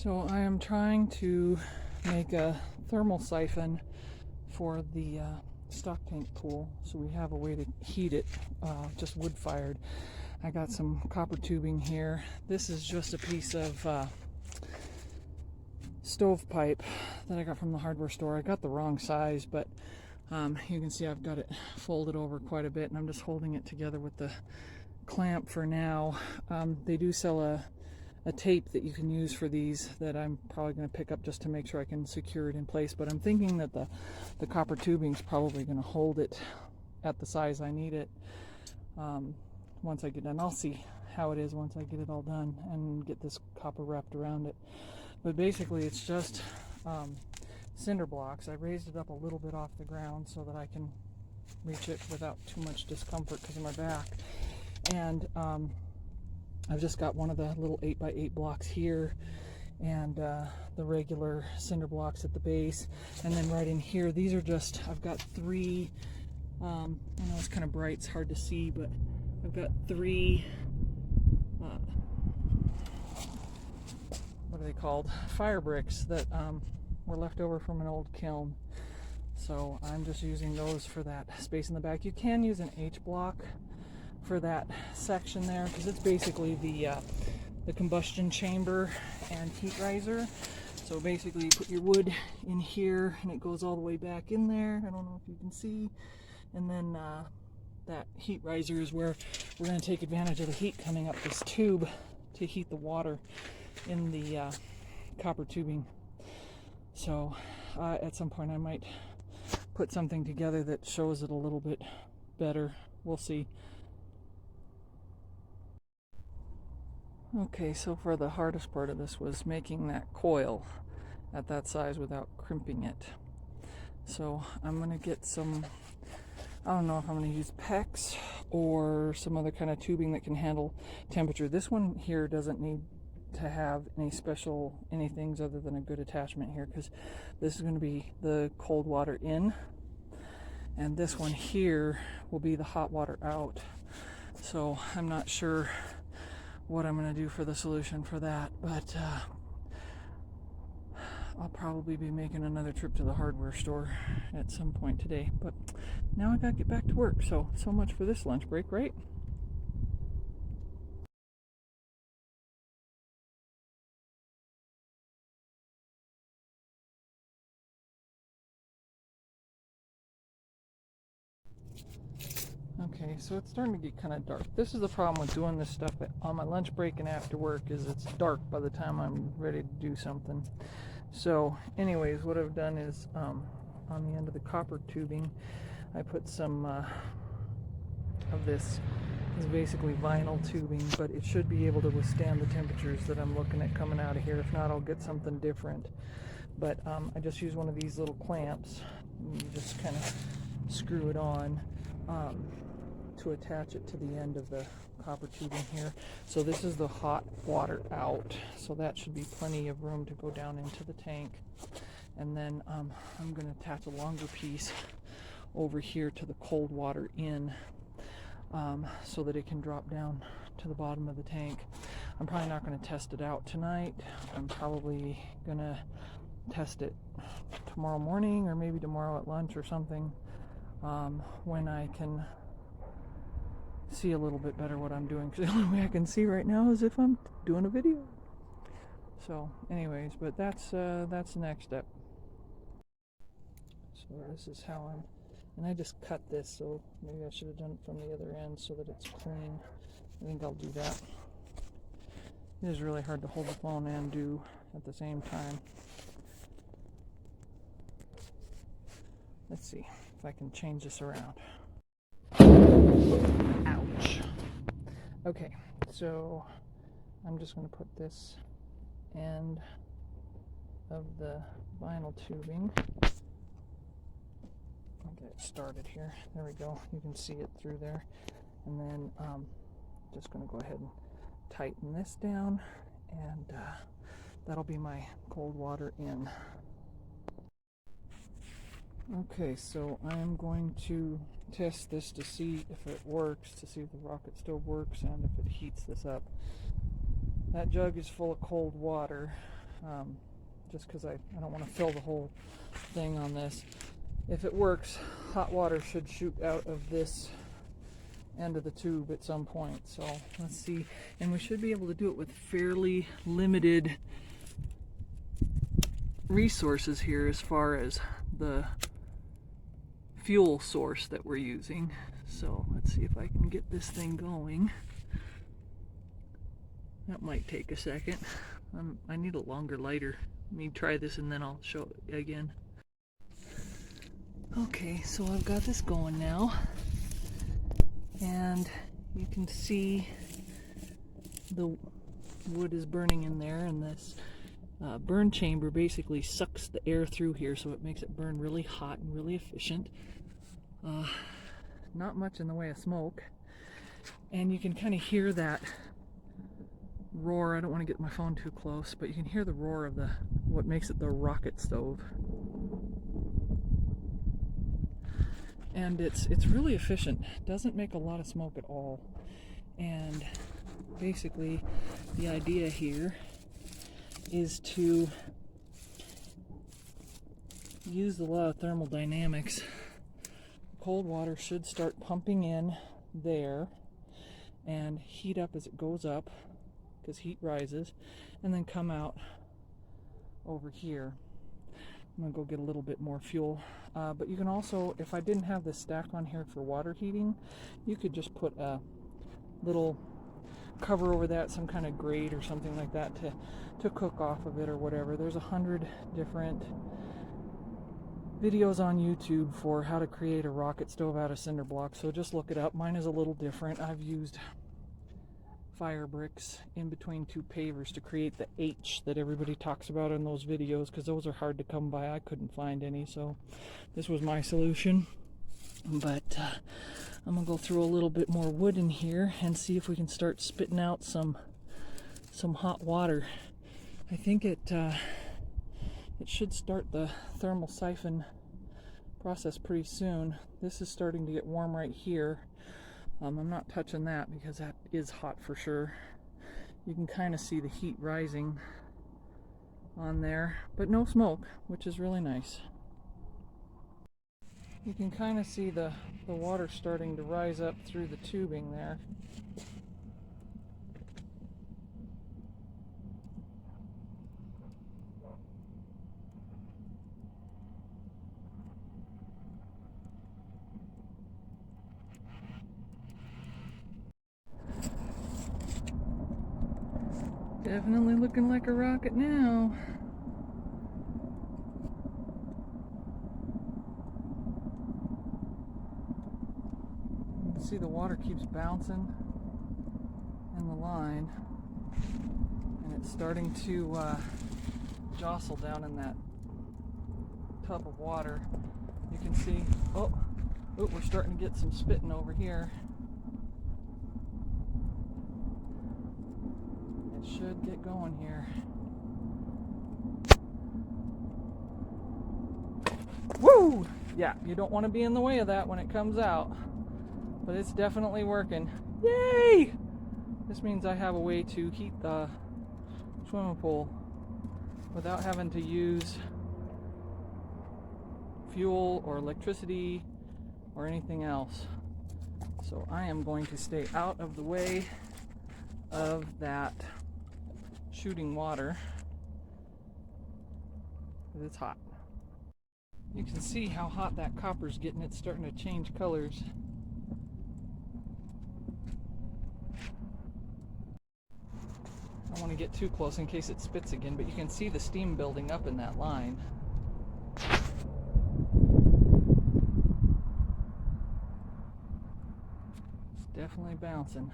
So I am trying to make a thermal siphon for the stock tank pool, so we have a way to heat it, just wood fired. I got some copper tubing here. This is just a piece of stovepipe that I got from the hardware store. I got the wrong size, but you can see I've got it folded over quite a bit, and I'm just holding it together with the clamp for now. They do sell a tape that you can use for these that I'm probably going to pick up just to make sure I can secure it in place, but I'm thinking that the copper tubing is probably going to hold it at the size I need it once I get done. I'll see how it is once I get it all done and get this copper wrapped around it. But basically it's just cinder blocks. I raised it up a little bit off the ground so that I can reach it without too much discomfort because of my back. And I've just got one of the little 8x8 blocks here, and the regular cinder blocks at the base, and then right in here, these are just, I've got three, I know it's kind of bright, it's hard to see, but I've got three, what are they called? Fire bricks that were left over from an old kiln. So I'm just using those for that space in the back. You can use an H block for that section there, because it's basically the combustion chamber and heat riser. So basically you put your wood in here and it goes all the way back in there. I don't know if you can see. And then that heat riser is where we're going to take advantage of the heat coming up this tube to heat the water in the copper tubing. So at some point I might put something together that shows it a little bit better. We'll see. Okay, so for the hardest part of this was making that coil at that size without crimping it. So I'm going to get some, I don't know if I'm going to use PEX or some other kind of tubing that can handle temperature. This one here doesn't need to have any special anythings other than a good attachment here, because this is going to be the cold water in, and this one here will be the hot water out. So I'm not sure what I'm going to do for the solution for that, but I'll probably be making another trip to the hardware store at some point today. But now I gotta get back to work, so much for this lunch break, right? Okay, so it's starting to get kind of dark. This is the problem with doing this stuff on my lunch break and after work, is it's dark by the time I'm ready to do something. So anyways, what I've done is on the end of the copper tubing, I put some of this is basically vinyl tubing, but it should be able to withstand the temperatures that I'm looking at coming out of here. If not, I'll get something different. But I just use one of these little clamps, and you just kind of screw it on to attach it to the end of the copper tubing here. So this is the hot water out, so that should be plenty of room to go down into the tank. And then I'm going to attach a longer piece over here to the cold water in, so that it can drop down to the bottom of the tank. I'm probably not going to test it out tonight. I'm probably going to test it tomorrow morning, or maybe tomorrow at lunch or something, when I can see a little bit better what I'm doing, because the only way I can see right now is if I'm doing a video. So anyways, but that's the next step. So this is how and I just cut this, so maybe I should have done it from the other end so that it's clean. I think I'll do that. It is really hard to hold the phone and do at the same time. Let's see if I can change this around. Ouch. Okay, so I'm just going to put this end of the vinyl tubing. I'll get it started here. There we go. You can see it through there. And then just going to go ahead and tighten this down, and that'll be my cold water in. Okay, so I'm going to test this to see if it works, to see if the rocket stove works and if it heats this up. That jug is full of cold water. just because I don't want to fill the whole thing on this. If it works, hot water should shoot out of this end of the tube at some point. So let's see, and we should be able to do it with fairly limited resources here as far as the fuel source that we're using. So let's see if I can get this thing going. That might take a second. I need a longer lighter. Let me try this and then I'll show it again. Okay, so I've got this going now, and you can see the wood is burning in there, and this burn chamber basically sucks the air through here, so it makes it burn really hot and really efficient. Not much in the way of smoke, and you can kind of hear that roar. I don't want to get my phone too close, but you can hear the roar of what makes it the rocket stove. And it's really efficient. Doesn't make a lot of smoke at all. And basically the idea here is to use the law of thermodynamics. Cold water should start pumping in there and heat up as it goes up, because heat rises, and then come out over here. I'm gonna go get a little bit more fuel, but you can also, if I didn't have this stack on here for water heating, you could just put a little cover over that, some kind of grate or something like that to cook off of it or whatever. There's 100 different videos on YouTube for how to create a rocket stove out of cinder blocks, so just look it up. Mine is a little different. I've used fire bricks in between two pavers to create the H that everybody talks about in those videos, because those are hard to come by. I couldn't find any, so this was my solution. But I'm gonna go throw a little bit more wood in here and see if we can start spitting out some hot water. I think it should start the thermal siphon process pretty soon. This is starting to get warm right here. I'm not touching that because that is hot for sure. You can kind of see the heat rising on there, but no smoke, which is really nice. You can kind of see the water starting to rise up through the tubing there. Definitely looking like a rocket now. You can see the water keeps bouncing in the line, and it's starting to jostle down in that tub of water. You can see, oh, we're starting to get some spitting over here. Should get going here. Woo! Yeah, you don't want to be in the way of that when it comes out, but it's definitely working. Yay! This means I have a way to heat the swimming pool without having to use fuel or electricity or anything else. So I am going to stay out of the way of that shooting water, because it's hot. You can see how hot that copper's getting. It's starting to change colors. I don't want to get too close in case it spits again, but you can see the steam building up in that line. It's definitely bouncing.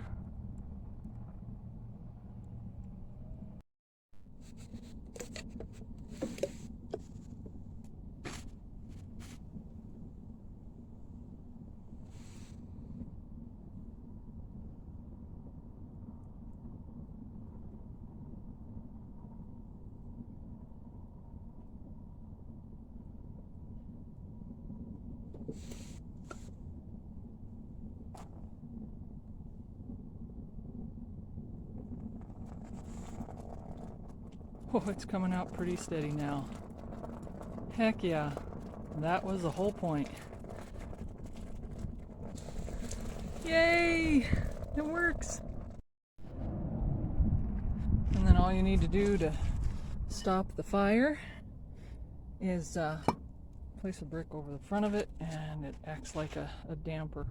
Oh, it's coming out pretty steady now. Heck yeah, that was the whole point. Yay, it works. And then all you need to do to stop the fire is place a brick over the front of it, and it acts like a damper